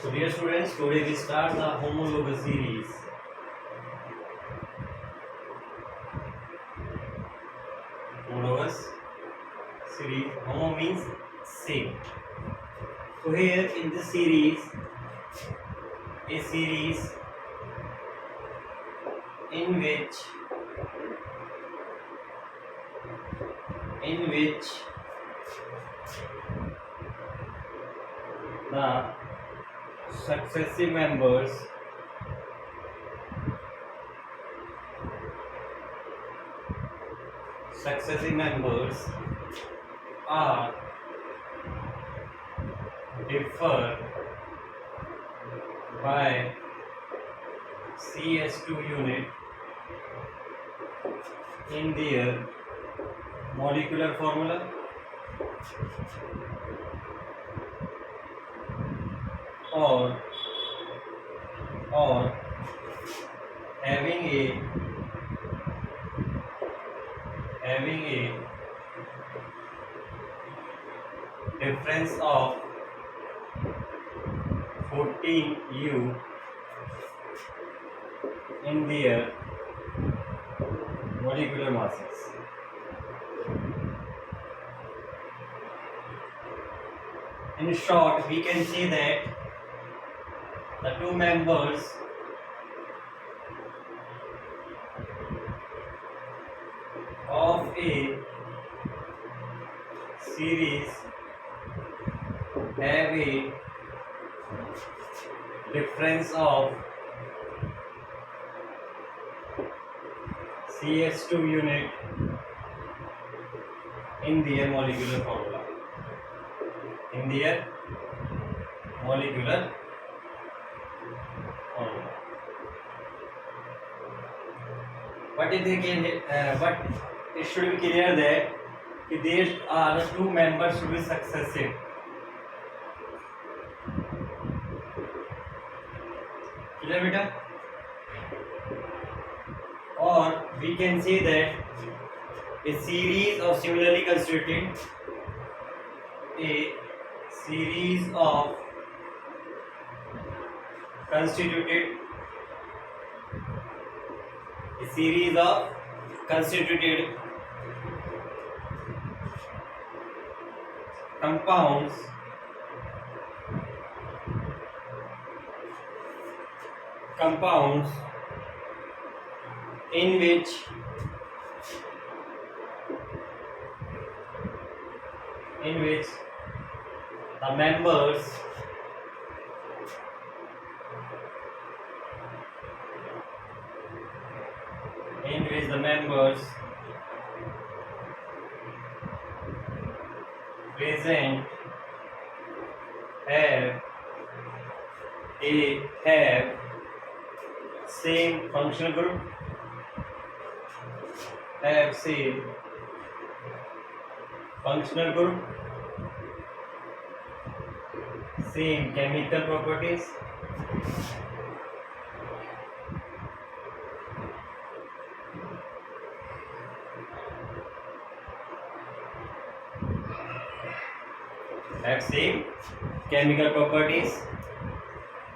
So dear students, today we start the homologous series. Homologous series. Homo means same. So here in this series, a series in which the successive members are differ by CS2 unit in their molecular formula or having a difference of 14 U in their molecular masses. In short, we can say that the two members of a series have a difference of CS2 unit in their molecular formula. But it should be clear that there are the two members should be successive. Clear, beta? Or we can say that a series of similarly constituted compounds in which the members present have same functional group, same chemical properties,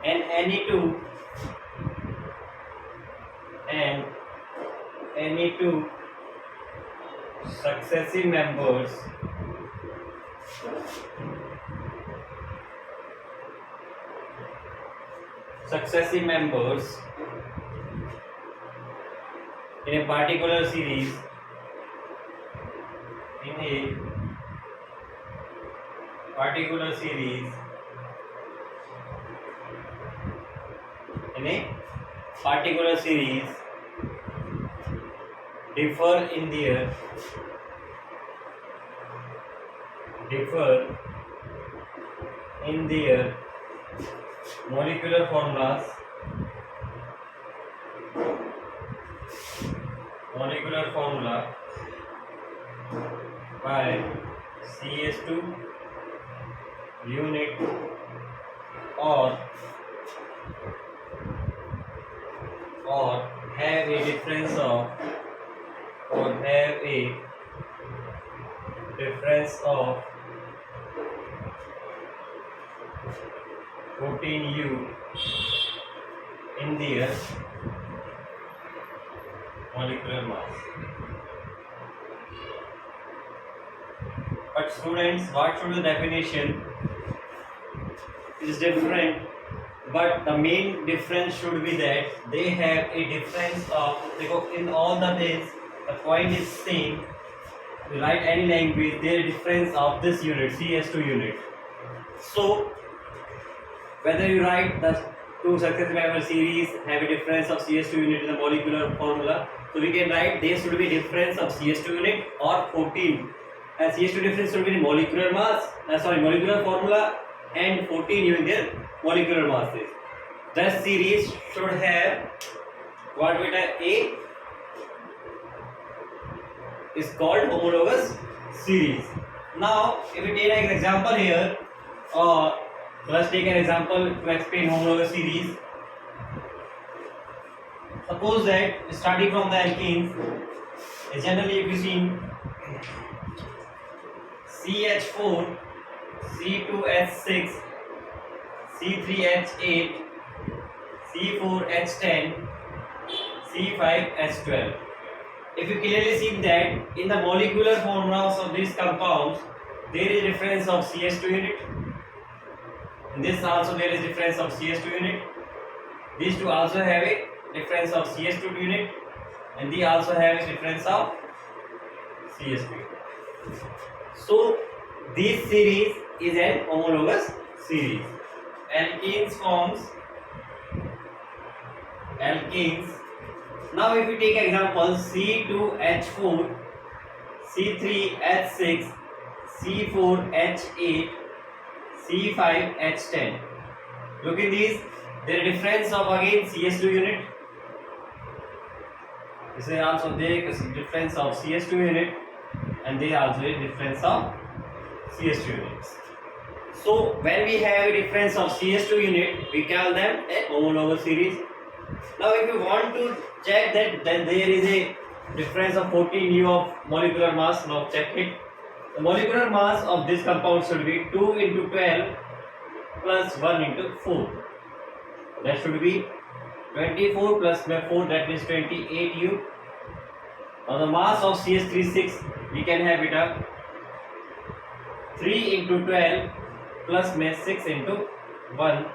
and any two successive members in a particular series differ in their molecular formulas by CS2 unit or have a difference of 14U in their molecular mass. But students, what should the definition is different, but the main difference should be that they have a difference of, in all the days the point is same. You write any language, there is difference of this unit, CS2 unit. So whether you write the two successive member series have a difference of CS2 unit in the molecular formula, so we can write there should be difference of CS2 unit or 14, and CS2 difference should be the molecular mass, molecular formula, and 14 U in their molecular masses. That series should have what beta A is called homologous series. Now, if we take an example here, let's take an example to explain homologous series. Suppose that starting from the alkenes, generally if you see CH4, C2H6, C3H8, C4H10, C5H12. If you clearly see that in the molecular formulas of these compounds, there is difference of CS2 unit. In this also there is difference of CS2 unit. These two also have a difference of CS2 unit, and they also have a difference of CS2 unit. So this series is an homologous series. Alkenes forms alkenes. Now if we take example C2H4, C3H6, C4H8, C5H10. Look in these, there is difference of again CS2 unit. This is also there is difference of CS2 unit, and there also a difference of CS2 units. So when we have a difference of CS2 unit, we call them a homologous series. Now if you want to check that then there is a difference of 14U of molecular mass, now check it. The molecular mass of this compound should be 2 into 12 plus 1 into 4. That should be 24 plus 4, that means 28U. Now the mass of CS36, we can have it up 3 into 12 plus 6 into 1.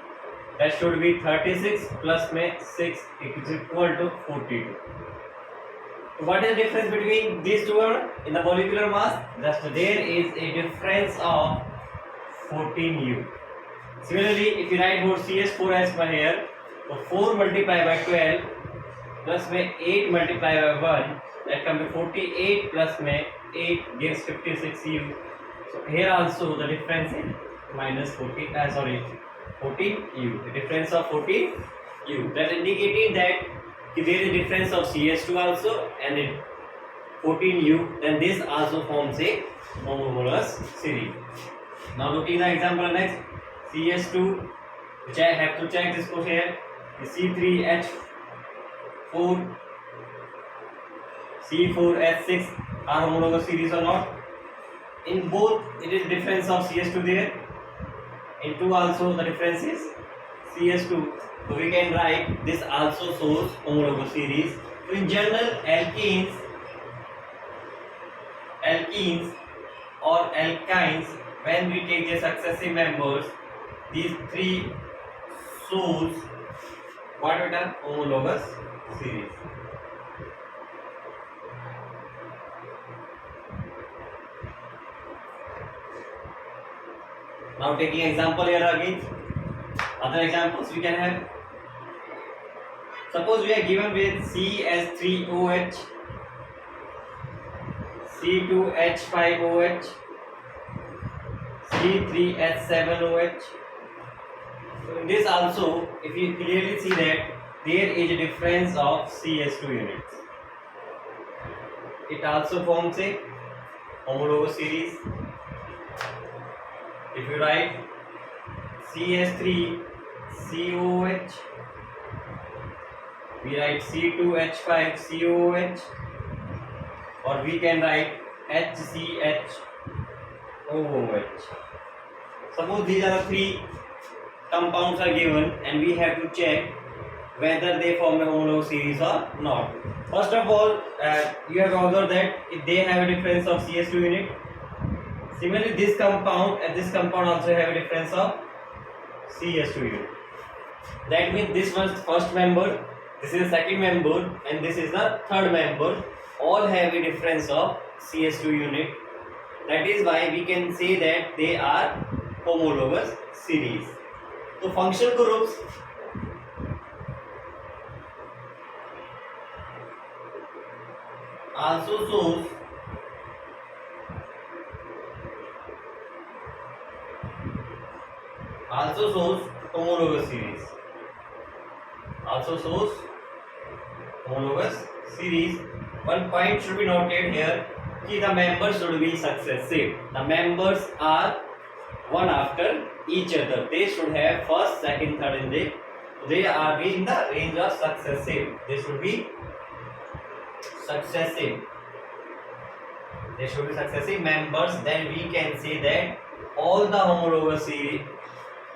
That should be 36 plus 6 is equal to 42. So what is the difference between these two in the molecular mass? Just there is a difference of 14U. Similarly, if you write about CS4H by here, so 4 multiplied by 12 plus 8 multiplied by 1, that comes to 48 plus 8 gives 56U. So here also the difference is minus 14U. The difference of 14U. That indicating that if there is a difference of CS2 also and 14U, then this also forms a homologous series. Now looking at the example next, CS2, which I have to check this question here, C3H4, C4H6 are homologous series or not? In both it is difference of CS2 there. In 2 also the difference is CS2. So we can write this also shows homologous series. So in general, alkenes or alkynes, when we take their successive members, these 3 shows what we done? Homologous series. Now taking example here again, other examples we can have. Suppose we are given with CS3OH, C2H5OH, C3H7OH. So in this also, if you clearly see that there is a difference of CS2 units, it also forms a homologous series. If you write CS3COH, we write C2H5COH, or we can write HCHOOH. Suppose these are the 3 compounds are given and we have to check whether they form a homologous series or not. First of all, you have to observe that if they have a difference of CS2 unit. Similarly, this compound and this compound also have a difference of CS2 unit. That means this was first member, this is the second member, and this is the third member. All have a difference of CS2 unit. That is why we can say that they are homologous series. So functional groups also shows homologous series. Also shows homologous series. One point should be noted here. The members should be successive. The members are one after each other. They should have first, second, third in the. They are in the range of successive. They should be successive. They should be successive members. Then we can say that all the homologous series,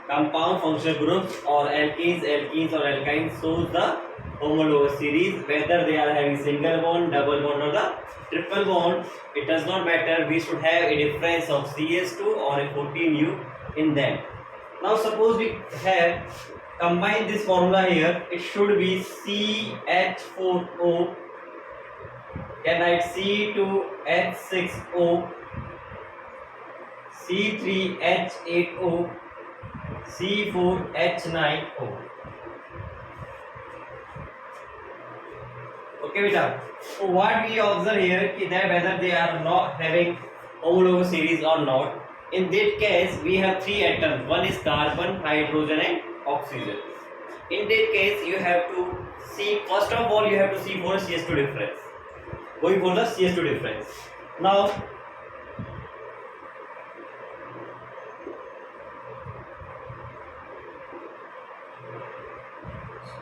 compound functional groups or alkenes or alkynes shows the homologous series, whether they are having single bond, double bond or the triple bond. It does not matter. We should have a difference of CS2 or a 14U in them. Now suppose we have combined this formula here. It should be CH4O, can write C2H6O, C3H8O, C4H9O. Okay, beta. So what we observe here is that whether they are not having homologous series or not. In that case, we have three atoms. One is carbon, hydrogen, and oxygen. In that case, you have to see. First of all, you have to see for CS2 difference. Going for the CS2 difference. Now,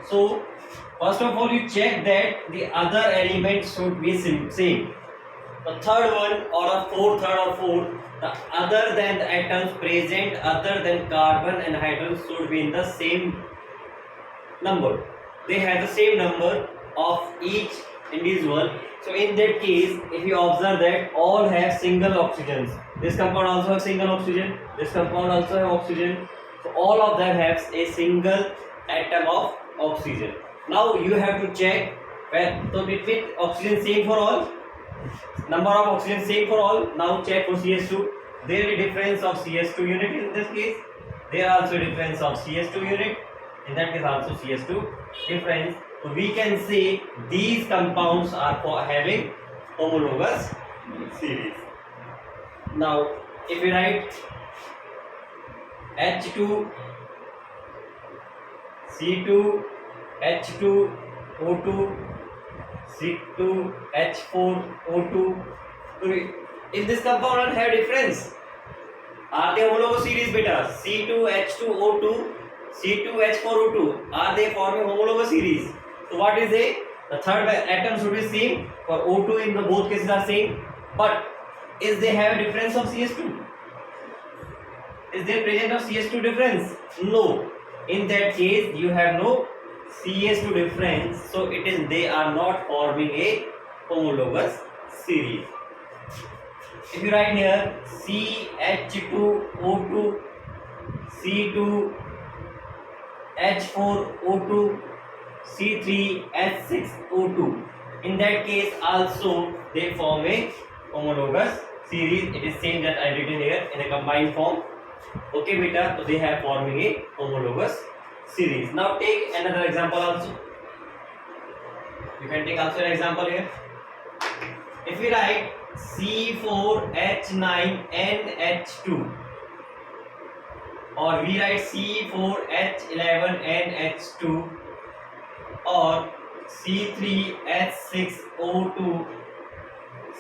so first of all, you check that the other elements should be same. The third one or a fourth, the other than the atoms present other than carbon and hydrogen should be in the same number. They have the same number of each individual. So in that case, if you observe that all have single oxygens. This compound also has single oxygen. This compound also have oxygen. So all of them have a single atom of oxygen. Now you have to check where, so between oxygen same for all, number of oxygen same for all. Now check for CS2. There is a difference of CS2 unit in this case. There are also a difference of CS2 unit. In that case also CS2 difference. So we can say these compounds are for having homologous series. Now if we write H2, C2, H2, O2, C2, H4, O2. So if this compound have difference, are they homologous series beta? C2, H2, O2, C2, H4, O2. Are they forming homologous series? So what is it? The third atom should be same. For O2 in the both cases are same. But is they have a difference of CS2? Is there present of CS2 difference? No. In that case, you have no CS2 difference. So it is they are not forming a homologous series. If you write here CH2O2, C2 H4O2, C3H6O2. In that case also they form a homologous series. It is same that I written here in a combined form. Okay beta, so they have forming a homologous series. Now take another example also. You can take also an example here. If we write C4H9NH2 or we write C4H11NH2 or C3H6O2,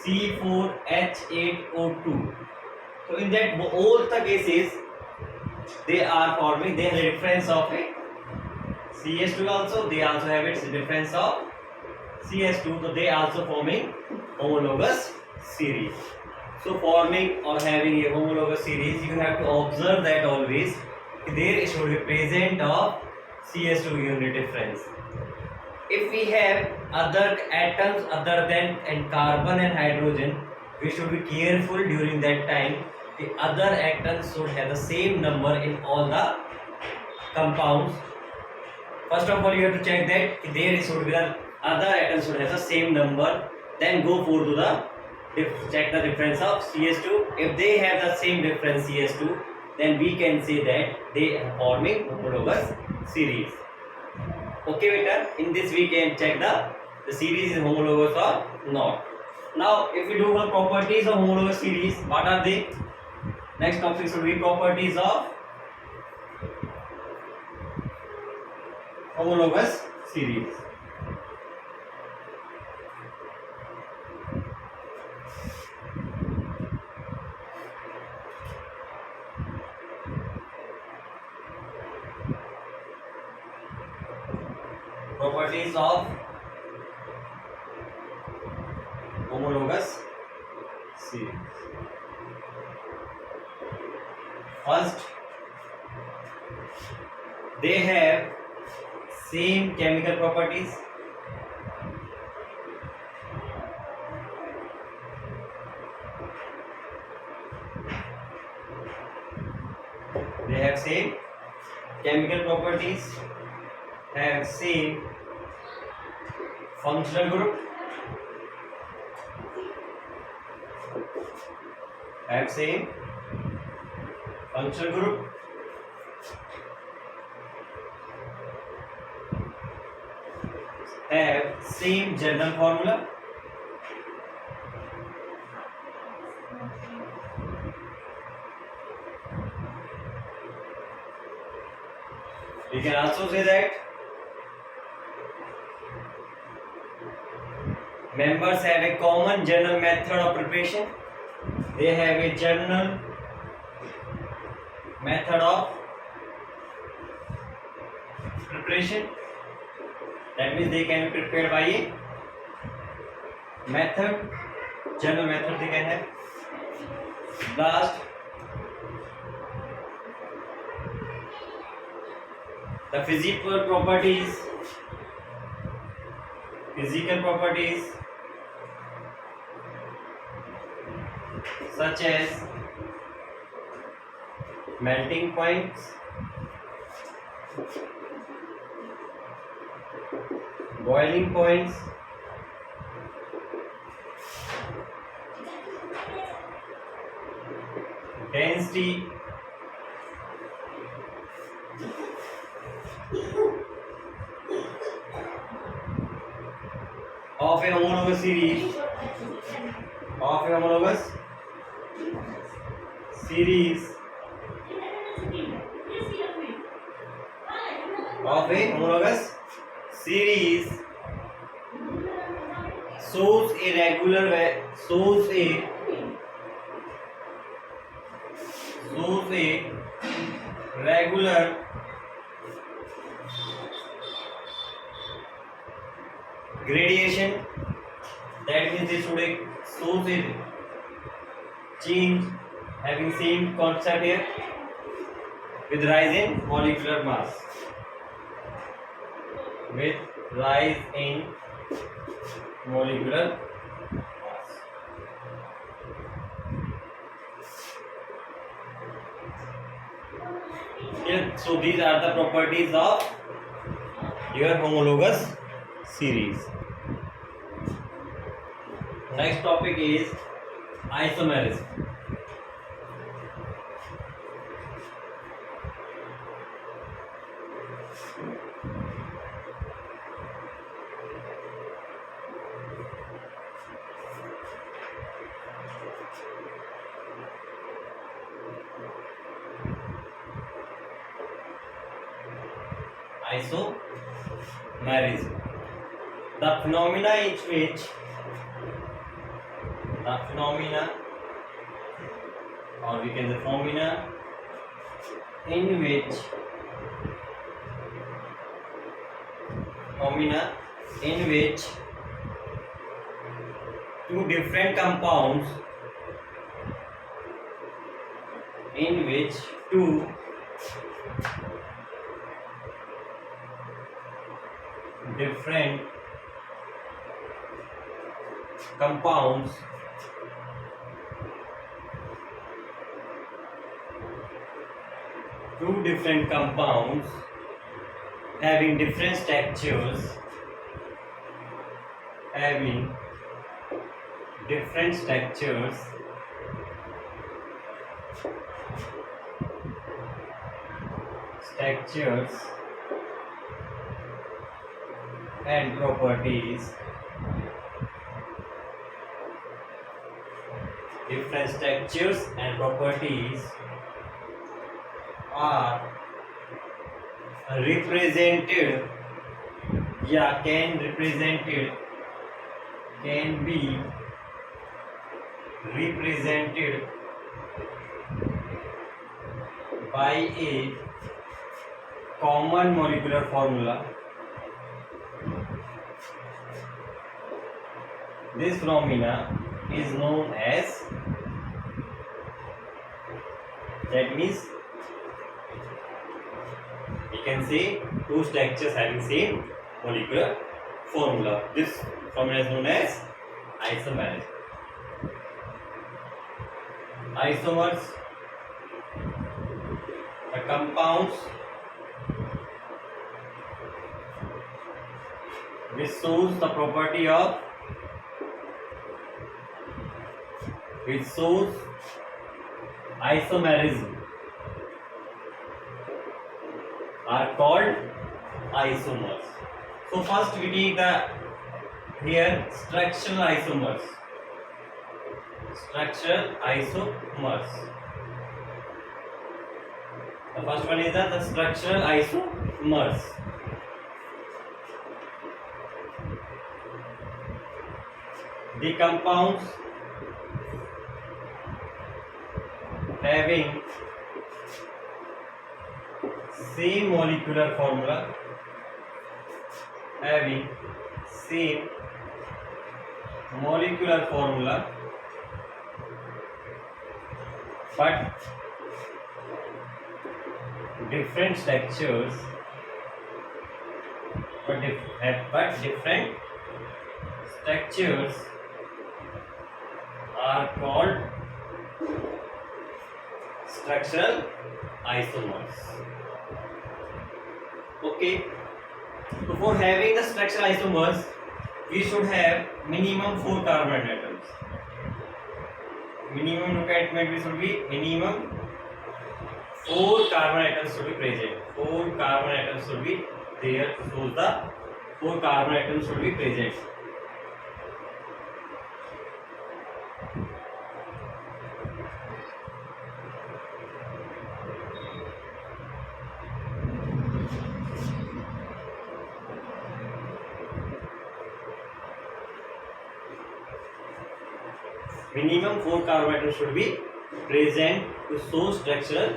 C4H8O2. So in that all the cases they are forming, they have a difference of a CS2 also, they also have its difference of CS2, so they also forming homologous series. So forming or having a homologous series, you have to observe that always there should be present of CH2 unit difference. If we have other atoms other than and carbon and hydrogen, we should be careful during that time. The other atoms should have the same number in all the compounds. First of all, you have to check that there should be the other atoms should have the same number. Then go for to the check the difference of CH2. If they have the same difference CH2, then we can say that they are forming homologous series. Okay, beta. In this we can check the series is homologous or not. Now, if we do the properties of homologous series, what are they? Next topic should be properties of homologous series. Properties of homologous series. First, they have same chemical properties. They have same chemical properties, have same functional group, have same functional group, have same general formula, we can also say that members have a common general method of preparation. They have a general method of preparation. That means they can be prepared by a method, general method they can have. Last, the physical properties such as melting points, boiling points, density, of a homologous series shows a regular gradation. That means they should shows a change having same concept here with rise in molecular mass. With rise in molecular mass. Yeah, so these are the properties of your homologous series. Next topic is isomerism. Isomerism. The phenomena or we can say phenomena in which two different compounds different compounds two different compounds having different structures and properties are represented can be represented by a common molecular formula. This phenomena is known as, that means we can say two structures having same molecular formula. This phenomena is known as isomerism. Isomers, the compounds which shows the property of isomerism are called isomers. So first we take the here structural isomers. The first one is the structural isomers. The compounds having same molecular formula but different structures are called structural isomers. Okay, so for having the structural isomers we should have minimum 4 carbon atoms. Minimum requirement we should be minimum 4 carbon atoms should be present. 4 carbon atoms should be there, so the 4 carbon atoms should be present. Minimum 4 carbon atoms should be present to show structural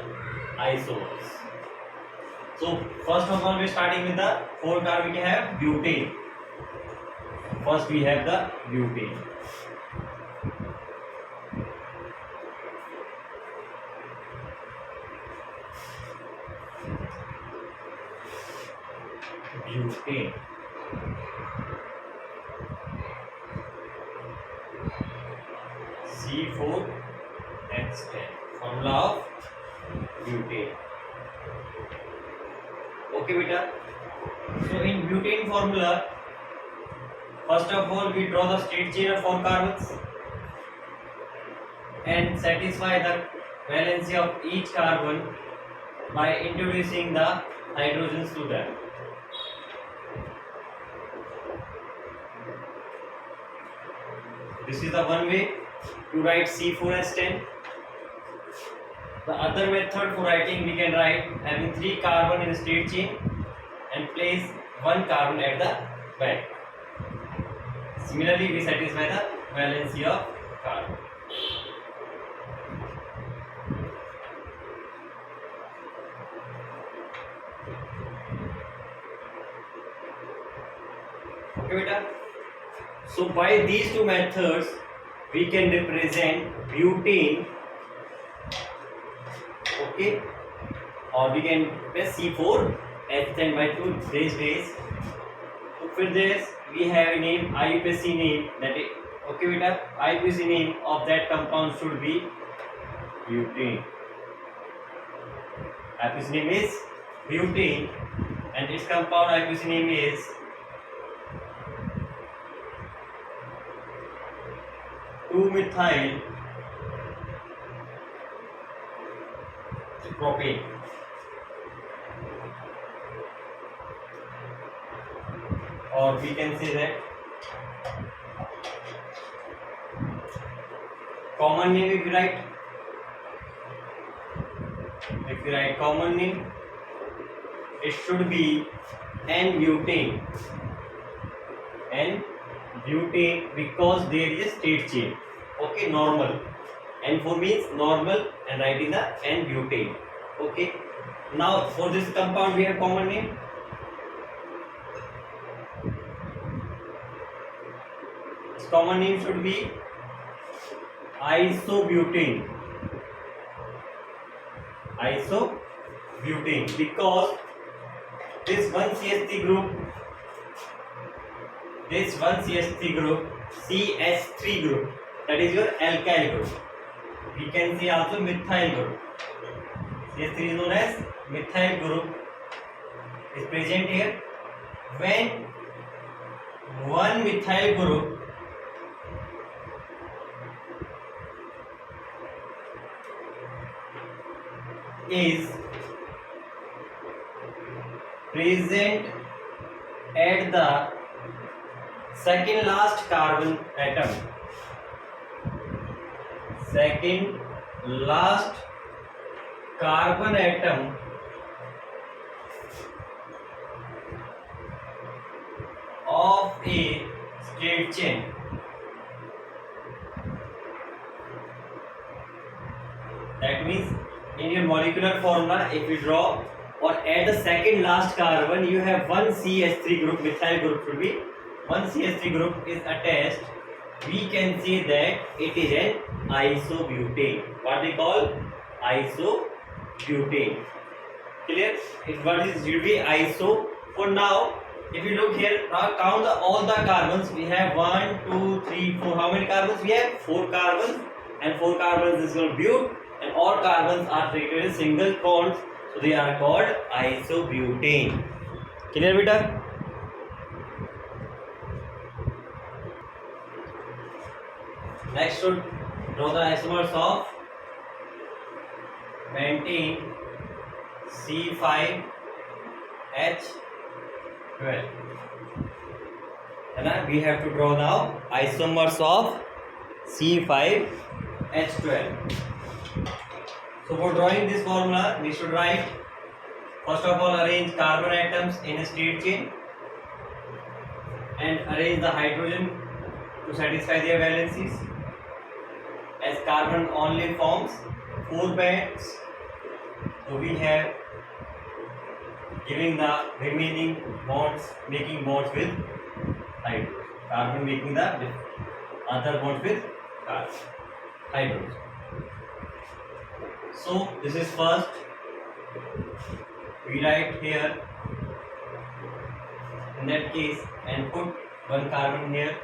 isomers. So first of all we are starting with the 4 carbon. We have butane. First we have the butane. C4H10, formula of butane. Okay beta, so in butane formula first of all we draw the straight chain of 4 carbons and satisfy the valency of each carbon by introducing the hydrogens to them. This is the one way to write C4H10. The other method for writing we can write having 3 carbon in a straight chain and place 1 carbon at the back. Similarly we satisfy the valency of carbon. Okay beta. So by these two methods we can represent butane, okay, or we can press C4H10 by 2 these ways. So for this we have a name IUPAC name that is okay beta IUPAC name of that compound should be butane. IUPAC name is butane and its compound IUPAC name is 2-methyl propane. Or we can say that common name if you write common name it should be N-butane because there is a state change. Okay, normal. N4 means normal and writing the N-butane. Okay. Now for this compound we have common name. Its common name should be isobutane. Isobutane because this one CH3 group, CH3 group, that is your alkyl group. We can say also methyl group. CH3 is known as methyl group is present here. When one methyl group is present at the second last carbon atom, of a straight chain. That means in your molecular formula, if you draw or at the second last carbon, you have one CH3 group, methyl group should be one CH3 group is attached. We can say that it is an isobutane. What they call isobutane. Clear? What is should be iso. For now, if you look here, now count all the carbons. We have 1, 2, 3, 4. How many carbons? We have 4 carbons, and 4 carbons is called but, and all carbons are treated as single bonds, so they are called isobutane. Clear, beta? Next, should draw the isomers of pentene C5H12. And we have to draw now isomers of C5H12. So for drawing this formula, we should write, first of all, arrange carbon atoms in a straight chain and arrange the hydrogen to satisfy their valencies. As carbon only forms 4 bands, so we have giving the remaining bonds, making bonds with hydrogen. Carbon making the other bonds with hydrogen. So this is first. We write here in that case and put one carbon here.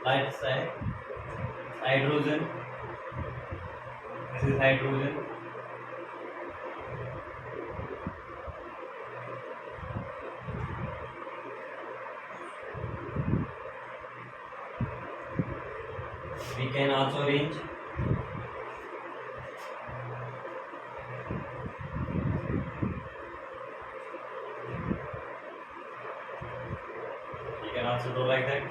Right side. Hydrogen. This is hydrogen. We can also arrange also do like that.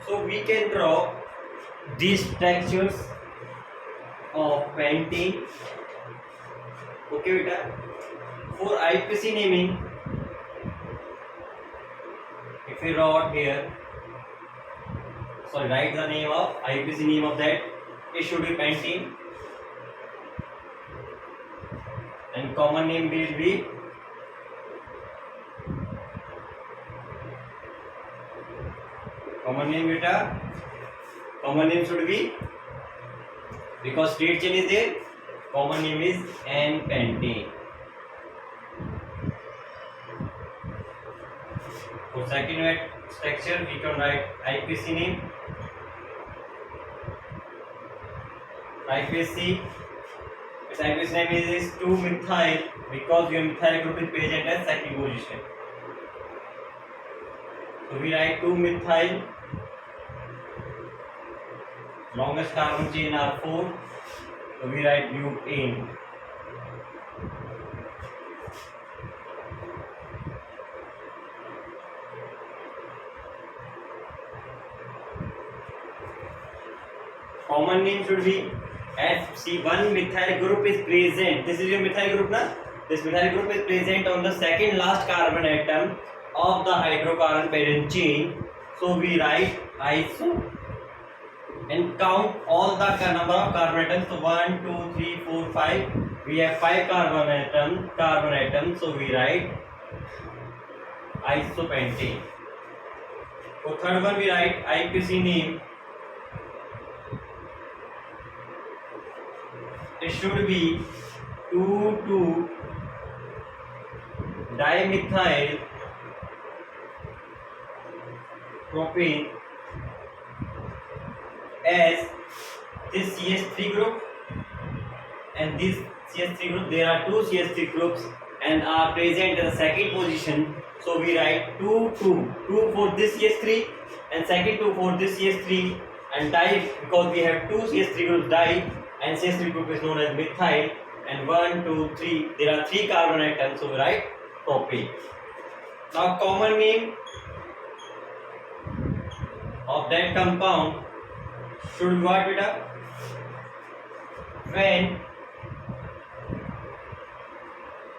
So we can draw these textures of pentene. Okay, beta. For IUPAC naming, if we write here, write the name of IUPAC name of that, it should be pentene, and common name will be common name beta, common name should be, because state chain is there, common name is N-pentane. For second structure we can write IPC name. IPC, its IPC name is 2-methyl because your methyl group is present at second position. So we write 2-methyl. Longest carbon chain are 4. So we write butane. Common name should be, as see one methyl group is present. This is your methyl group, na? This methyl group is present on the second last carbon atom of the hydrocarbon parent chain. So we write iso and count all the number of carbon atoms. So 1, 2, 3, 4, 5. We have 5 carbon atoms. So we write isopentane. For third one we write IPC name. It should be 2,2-dimethyl propane, as this CH3 group and this CH3 group, there are two CH3 groups and are present in the second position. So we write 2 for this CH3 and second 2 for this CH3, and di, because we have two CH3 groups di, and CH3 group is known as methyl, and 1, 2, 3, there are 3 carbon atoms, so we write propane. Now common name of that compound should be what, beta? When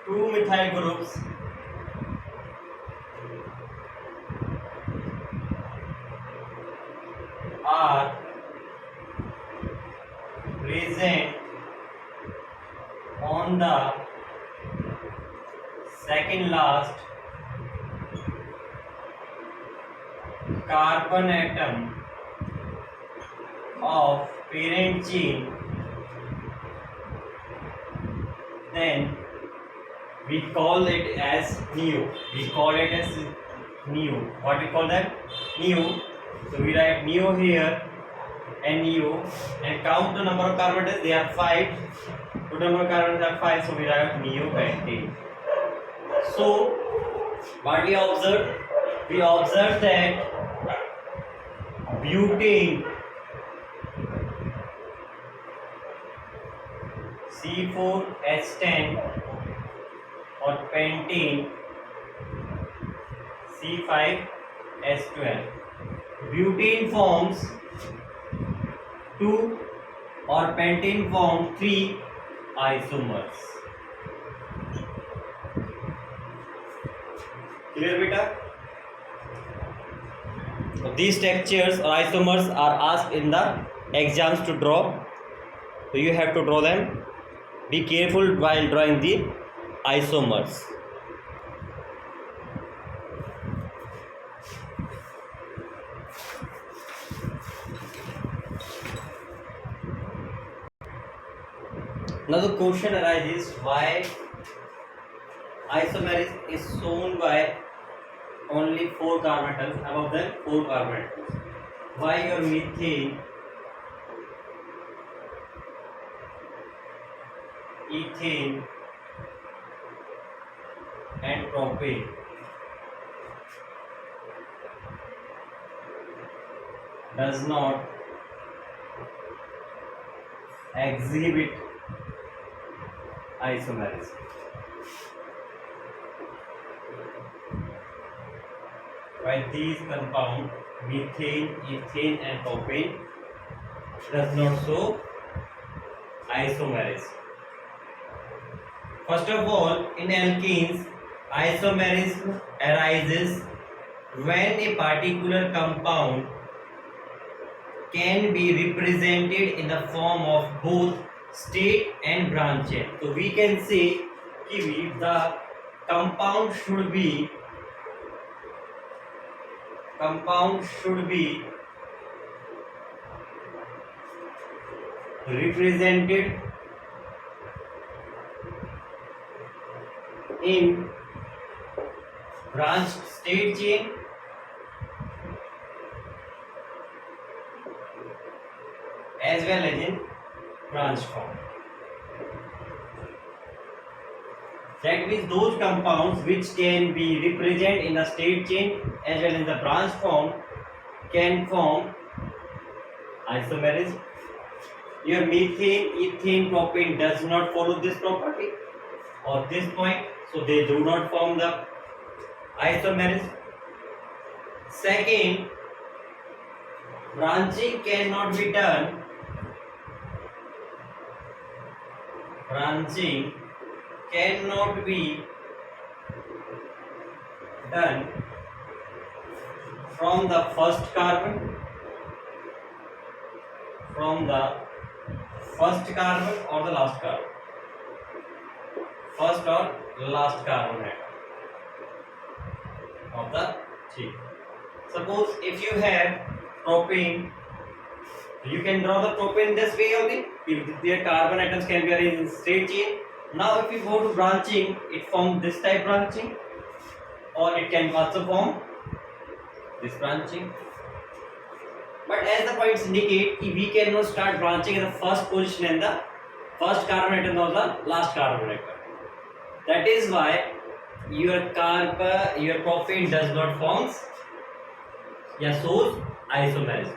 two methyl groups are present on the second last carbon atom of parent chain, then we call it as neo. What we call that? Neo. So we write neo here and neo, and count the number of carbon atoms. They are 5. Total number of carbon atoms are 5. So we write neopentane. So what we observed? We observed that butane C4H10 or pentane C5H12. Butane forms 2 or pentane forms 3 isomers. Clear, beta? So these structures or isomers are asked in the exams to draw. So you have to draw them. Be careful while drawing the isomers. Now the question arises, why isomer is shown by only 4 carbon atoms, above them 4 carbon atoms. Why your methane, ethane and propane does not exhibit isomerism? While these compounds, methane, ethane and propane, does not show isomerism. First of all, in alkenes, isomerism arises when a particular compound can be represented in the form of both state and branch chain. So we can say the compound should be compound should be represented in branched state chain as well as in branch form. That means those compounds which can be represented in the state chain as well as in the branch form can form isomerism. Your methane, ethane, propane does not follow this property or this point, so they do not form the isomerism. Second, branching cannot be done. Branching cannot be done from the first carbon, or the last carbon, first or last carbon atom of the chain. Suppose if you have propane, you can draw the propane this way only. If their carbon atoms can be arranged in straight chain. Now if you go to branching, it forms this type branching, or it can also form this branching. But as the points indicate, we cannot start branching in the first position and the first carbon atom or the last carbon atom. That is why your propane does not form shows isomerism.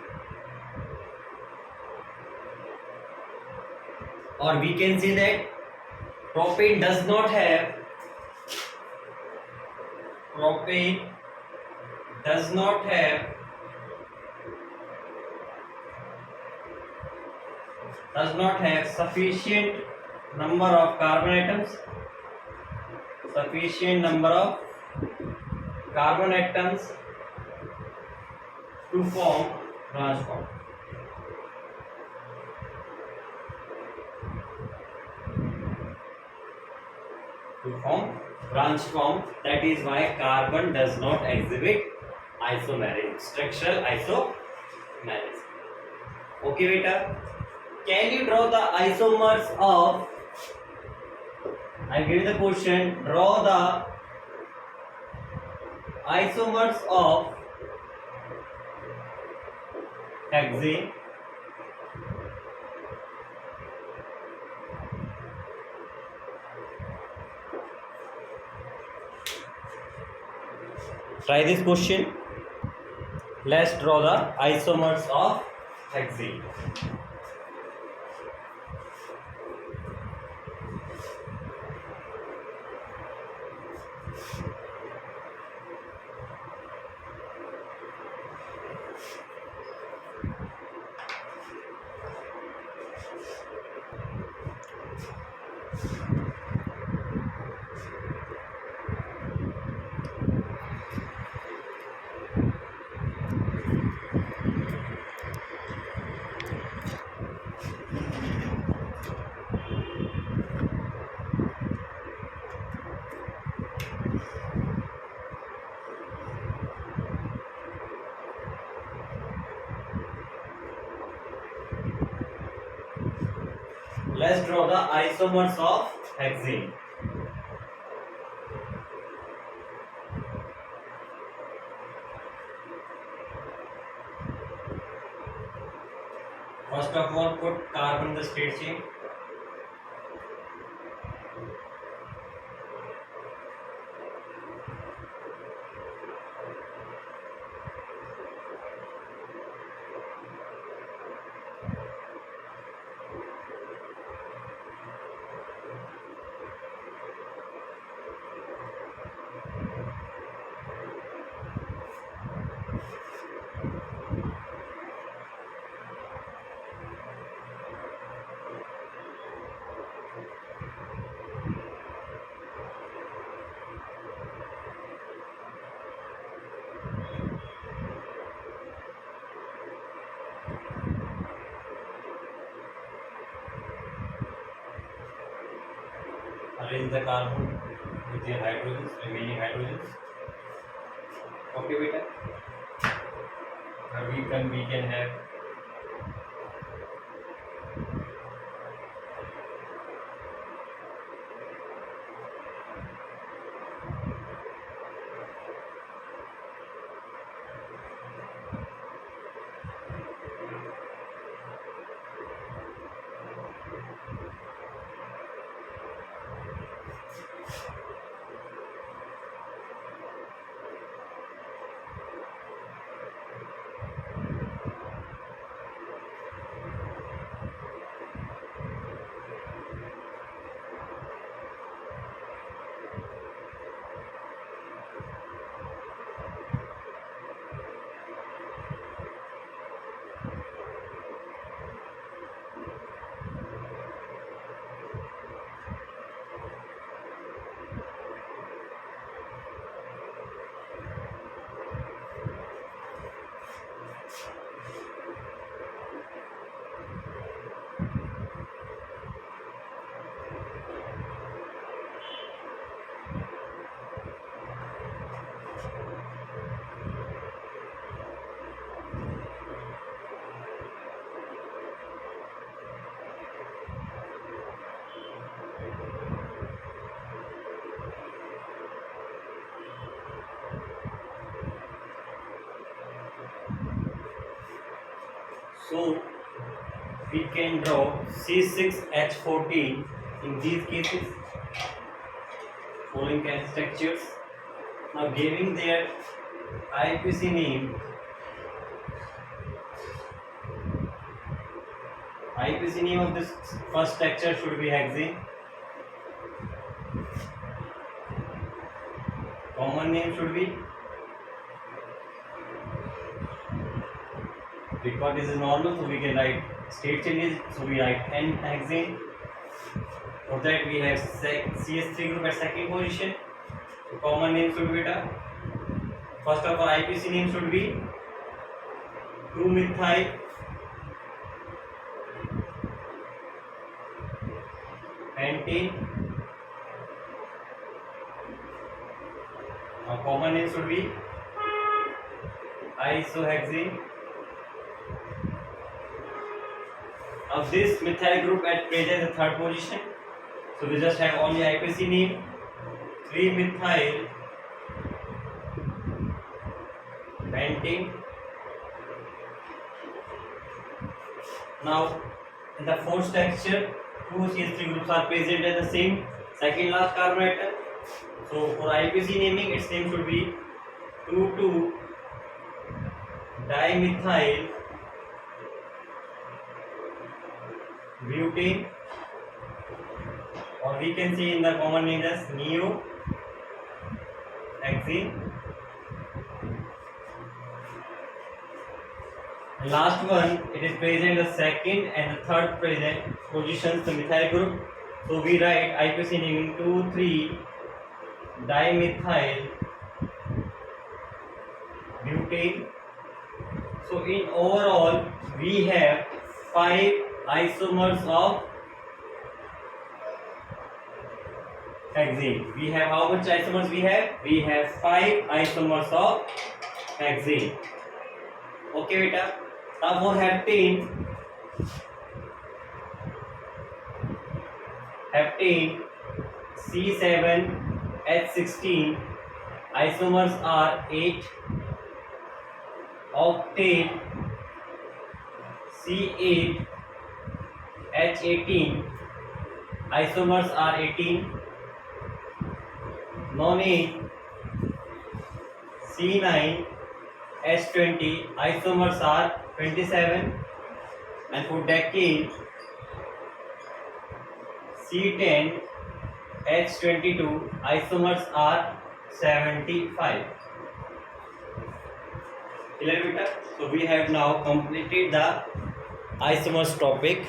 Or we can say that propane does not have sufficient number of carbon atoms to form branch form. That is why carbon does not exhibit isomerism, structural isomerism. Okay, beta. Can you draw the isomers of? I give you the question. Draw the isomers of hexane, try this question. Let's draw the isomers of hexane. Let's draw the isomers of hexane. First of all, put carbon in the straight chain. Arrange the carbon with the hydrogens, remaining hydrogens. Okay, beta. we can have so we can draw C6H14 in these cases following can structures. Now giving their IPC name, IPC name of this first structure should be hexane. Common name should be, because this is normal, so we can write state changes, so we write N-hexane. For that we have CS3 group at second position. So common name should be beta. First of all, IPC name should be 2-methyl pentane. Now common name should be isohexane. Now this methyl group at present is third position, so we just have only IPC name 3-methyl pentane. Now in the fourth structure, two CH3 groups are present at the same second last carbon atom. So for IPC naming, its name should be 2,2-dimethyl butane, or we can see in the common name as neohexane. Last one, it is present the second and the third present positions, the methyl group. So we write IPC naming 2,3-dimethyl butane. So in overall, we have 5 isomers of hexane. We have how much isomers we have? We have 5 isomers of hexane. Okay, beta. Now for heptane, C7H16 isomers are 8. Octane C8H18 isomers are 18. Nonane C9H20 isomers are 27, and for decane C10H22 isomers are 75. Clear, beta? So we have now completed the isomers topic.